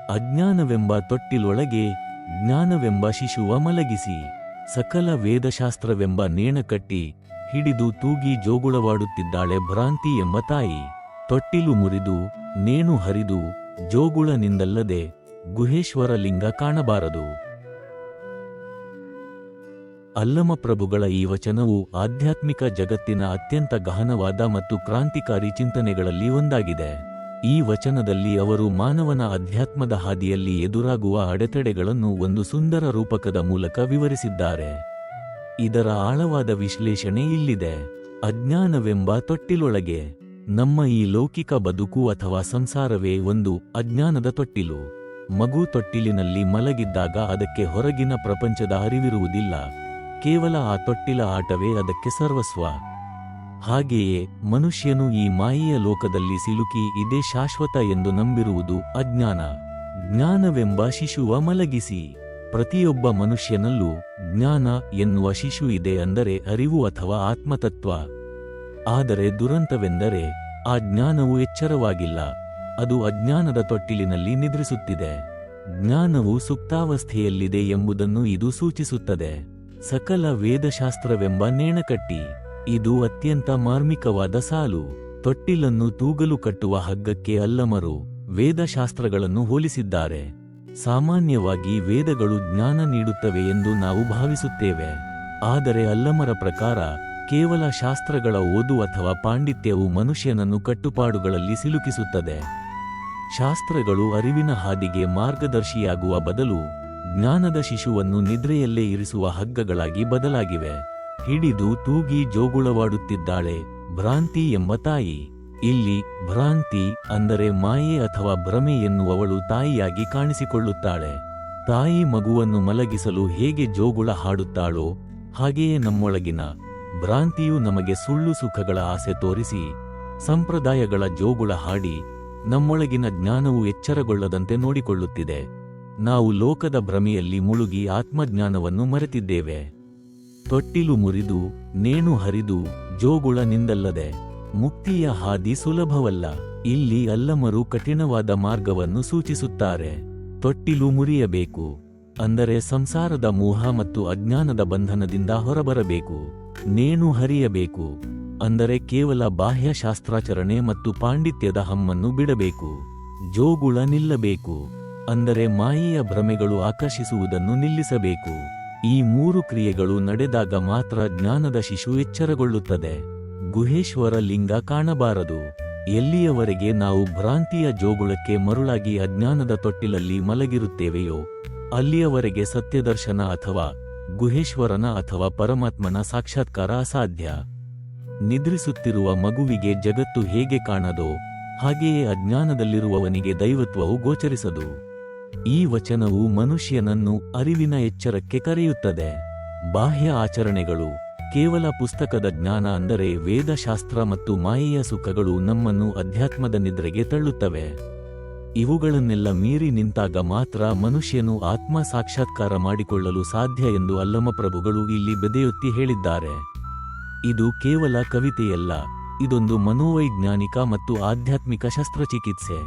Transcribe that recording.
ಅಜ್ಞಾನವೆಂಬ ತೊಟ್ಟಿಲೊಳಗೆ ಜ್ಞಾನವೆಂಬ ಶಿಶುವ ಮಲಗಿಸಿ ಸಕಲ ವೇದಶಾಸ್ತ್ರವೆಂಬ ನೇಣ ಕಟ್ಟಿ ಹಿಡಿದು ತೂಗಿ ಜೋಗುಳವಾಡುತ್ತಿದ್ದಾಳೆ ಭ್ರಾಂತಿ ಎಂಬ ತಾಯಿ. ತೊಟ್ಟಿಲು ಮುರಿದು ನೇಣು ಹರಿದು ಜೋಗುಳನಿಂದಲ್ಲದೆ ಗುಹೇಶ್ವರ ಲಿಂಗ ಕಾಣಬಾರದು. ಅಲ್ಲಮಪ್ರಭುಗಳ ಈ ವಚನವು ಆಧ್ಯಾತ್ಮಿಕ ಜಗತ್ತಿನ ಅತ್ಯಂತ ಗಹನವಾದ ಮತ್ತು ಕ್ರಾಂತಿಕಾರಿ ಚಿಂತನೆಗಳಲ್ಲಿ ಒಂದಾಗಿದೆ. ಈ ವಚನದಲ್ಲಿ ಅವರು ಮಾನವನ ಅಧ್ಯಾತ್ಮದ ಹಾದಿಯಲ್ಲಿ ಎದುರಾಗುವ ಅಡೆತಡೆಗಳನ್ನು ಒಂದು ಸುಂದರ ರೂಪಕದ ಮೂಲಕ ವಿವರಿಸಿದ್ದಾರೆ. ಇದರ ಆಳವಾದ ವಿಶ್ಲೇಷಣೆ ಇಲ್ಲಿದೆ. ಅಜ್ಞಾನವೆಂಬ ತೊಟ್ಟಿಲೊಳಗೆ ನಮ್ಮ ಈ ಲೌಕಿಕ ಬದುಕು ಅಥವಾ ಸಂಸಾರವೇ ಒಂದು ಅಜ್ಞಾನದ ತೊಟ್ಟಿಲು. ಮಗು ತೊಟ್ಟಿಲಿನಲ್ಲಿ ಮಲಗಿದ್ದಾಗ ಅದಕ್ಕೆ ಹೊರಗಿನ ಪ್ರಪಂಚದ ಅರಿವಿರುವುದಿಲ್ಲ. ಕೇವಲ ಆ ತೊಟ್ಟಿಲ ಆಟವೇ ಅದಕ್ಕೆ ಸರ್ವಸ್ವ. ಹಾಗೆಯೇ ಮನುಷ್ಯನು ಈ ಮಾಯೆಯ ಲೋಕದಲ್ಲಿ ಸಿಲುಕಿ ಇದೇ ಶಾಶ್ವತ ಎಂದು ನಂಬಿರುವುದು ಅಜ್ಞಾನ. ಜ್ಞಾನವೆಂಬ ಶಿಶುವ ಮಲಗಿಸಿ. ಪ್ರತಿಯೊಬ್ಬ ಮನುಷ್ಯನಲ್ಲೂ ಜ್ಞಾನ ಎನ್ನುವ ಶಿಶು ಇದೆ, ಅಂದರೆ ಅರಿವು ಅಥವಾ ಆತ್ಮತತ್ವ. ಆದರೆ ದುರಂತವೆಂದರೆ ಆ ಜ್ಞಾನವು ಎಚ್ಚರವಾಗಿಲ್ಲ. ಅದು ಅಜ್ಞಾನದ ತೊಟ್ಟಿಲಿನಲ್ಲಿ ನಿದ್ರಿಸುತ್ತಿದೆ. ಜ್ಞಾನವು ಸುಪ್ತಾವಸ್ಥೆಯಲ್ಲಿದೆ ಎಂಬುದನ್ನು ಇದು ಸೂಚಿಸುತ್ತದೆ. ಸಕಲ ವೇದಶಾಸ್ತ್ರವೆಂಬ ನೇಣಕಟ್ಟಿ. ಇದು ಅತ್ಯಂತ ಮಾರ್ಮಿಕವಾದ ಸಾಲು. ತೊಟ್ಟಿಲನ್ನು ತೂಗಲು ಕಟ್ಟುವ ಹಗ್ಗಕ್ಕೆ ಅಲ್ಲಮರು ವೇದಶಾಸ್ತ್ರಗಳನ್ನು ಹೋಲಿಸಿದ್ದಾರೆ. ಸಾಮಾನ್ಯವಾಗಿ ವೇದಗಳು ಜ್ಞಾನ ನೀಡುತ್ತವೆ ಎಂದು ನಾವು ಭಾವಿಸುತ್ತೇವೆ. ಆದರೆ ಅಲ್ಲಮರ ಪ್ರಕಾರ ಕೇವಲ ಶಾಸ್ತ್ರಗಳ ಓದು ಅಥವಾ ಪಾಂಡಿತ್ಯವು ಮನುಷ್ಯನನ್ನು ಕಟ್ಟುಪಾಡುಗಳಲ್ಲಿ ಸಿಲುಕಿಸುತ್ತದೆ. ಶಾಸ್ತ್ರಗಳು ಅರಿವಿನ ಹಾದಿಗೆ ಮಾರ್ಗದರ್ಶಿಯಾಗುವ ಬದಲು ಜ್ಞಾನದ ಶಿಶುವನ್ನು ನಿದ್ರೆಯಲ್ಲೇ ಇರಿಸುವ ಹಗ್ಗಗಳಾಗಿ ಬದಲಾಗಿವೆ. ಹಿಡಿದು ತೂಗಿ ಜೋಗುಳವಾಡುತ್ತಿದ್ದಾಳೆ ಭ್ರಾಂತಿ ಎಂಬ ತಾಯಿ. ಇಲ್ಲಿ ಭ್ರಾಂತಿ ಅಂದರೆ ಮಾಯೆ ಅಥವಾ ಭ್ರಮೆ ಎನ್ನುವವಳು ತಾಯಿಯಾಗಿ ಕಾಣಿಸಿಕೊಳ್ಳುತ್ತಾಳೆ. ತಾಯಿ ಮಗುವನ್ನು ಮಲಗಿಸಲು ಹೇಗೆ ಜೋಗುಳ ಹಾಡುತ್ತಾಳೋ ಹಾಗೆಯೇ ನಮ್ಮೊಳಗಿನ ಭ್ರಾಂತಿಯು ನಮಗೆ ಸುಳ್ಳು ಸುಖಗಳ ಆಸೆ ತೋರಿಸಿ ಸಂಪ್ರದಾಯಗಳ ಜೋಗುಳ ಹಾಡಿ ನಮ್ಮೊಳಗಿನ ಜ್ಞಾನವು ಎಚ್ಚರಗೊಳ್ಳದಂತೆ ನೋಡಿಕೊಳ್ಳುತ್ತಿದೆ. ನಾವು ಲೋಕದ ಭ್ರಮೆಯಲ್ಲಿ ಮುಳುಗಿ ಆತ್ಮಜ್ಞಾನವನ್ನು ಮರೆತಿದ್ದೇವೆ. ತೊಟ್ಟಿಲು ಮುರಿದು ನೇಣು ಹರಿದು ಜೋಗುಳನಿಂದಲ್ಲದೆ ಮುಕ್ತಿಯ ಹಾದಿ ಸುಲಭವಲ್ಲ. ಇಲ್ಲಿ ಅಲ್ಲಮರು ಕಠಿಣವಾದ ಮಾರ್ಗವನ್ನು ಸೂಚಿಸುತ್ತಾರೆ. ತೊಟ್ಟಿಲು ಮುರಿಯಬೇಕು ಅಂದರೆ ಸಂಸಾರದ ಮೋಹ ಮತ್ತು ಅಜ್ಞಾನದ ಬಂಧನದಿಂದ ಹೊರಬರಬೇಕು. ನೇಣು ಹರಿಯಬೇಕು ಅಂದರೆ ಕೇವಲ ಬಾಹ್ಯ ಶಾಸ್ತ್ರಾಚರಣೆ ಮತ್ತು ಪಾಂಡಿತ್ಯದ ಹಮ್ಮನ್ನು ಬಿಡಬೇಕು. ಜೋಗುಳ ನಿಲ್ಲಬೇಕು ಅಂದರೆ ಮಾಯೆಯ ಭ್ರಮೆಗಳು ಆಕರ್ಷಿಸುವುದನ್ನು ನಿಲ್ಲಿಸಬೇಕು. ಈ ಮೂರು ಕ್ರಿಯೆಗಳು ನಡೆದಾಗ ಮಾತ್ರ ಜ್ಞಾನದ ಶಿಶು ಎಚ್ಚರಗೊಳ್ಳುತ್ತದೆ. ಗುಹೇಶ್ವರ ಲಿಂಗ ಕಾಣಬಾರದು. ಎಲ್ಲಿಯವರೆಗೆ ನಾವು ಭ್ರಾಂತಿಯ ಜೋಗುಳಕ್ಕೆ ಮರುಳಾಗಿ ಅಜ್ಞಾನದ ತೊಟ್ಟಿಲಲ್ಲಿ ಮಲಗಿರುತ್ತೇವೆಯೋ ಅಲ್ಲಿಯವರೆಗೆ ಸತ್ಯದರ್ಶನ ಅಥವಾ ಗುಹೇಶ್ವರನ ಅಥವಾ ಪರಮಾತ್ಮನ ಸಾಕ್ಷಾತ್ಕಾರ ಅಸಾಧ್ಯ. ನಿದ್ರಿಸುತ್ತಿರುವ ಮಗುವಿಗೆ ಜಗತ್ತು ಹೇಗೆ ಕಾಣದೋ ಹಾಗೆಯೇ ಅಜ್ಞಾನದಲ್ಲಿರುವವನಿಗೆ ದೈವತ್ವವು ಗೋಚರಿಸದು. ಈ ವಚನವು ಮನುಷ್ಯನನ್ನು ಅರಿವಿನ ಎಚ್ಚರಕ್ಕೆ ಕರೆಯುತ್ತದೆ. ಬಾಹ್ಯ ಆಚರಣೆಗಳು ಕೇವಲ ಪುಸ್ತಕದ ಜ್ಞಾನ ಅಂದರೆ ವೇದಶಾಸ್ತ್ರ ಮತ್ತು ಮಾಯೆಯ ಸುಖಗಳು ನಮ್ಮನ್ನು ಅಧ್ಯಾತ್ಮದ ನಿದ್ರೆಗೆ ತಳ್ಳುತ್ತವೆ. ಇವುಗಳನ್ನೆಲ್ಲ ಮೀರಿ ನಿಂತಾಗ ಮಾತ್ರ ಮನುಷ್ಯನು ಆತ್ಮ ಸಾಕ್ಷಾತ್ಕಾರ ಮಾಡಿಕೊಳ್ಳಲು ಸಾಧ್ಯ ಎಂದು ಅಲ್ಲಮಪ್ರಭುಗಳು ಇಲ್ಲಿ ಬೆದೆಯೊತ್ತಿ ಹೇಳಿದ್ದಾರೆ. ಇದು ಕೇವಲ ಕವಿತೆಯಲ್ಲ, ಇದೊಂದು ಮನೋವೈಜ್ಞಾನಿಕ ಮತ್ತು ಆಧ್ಯಾತ್ಮಿಕ ಶಸ್ತ್ರಚಿಕಿತ್ಸೆ.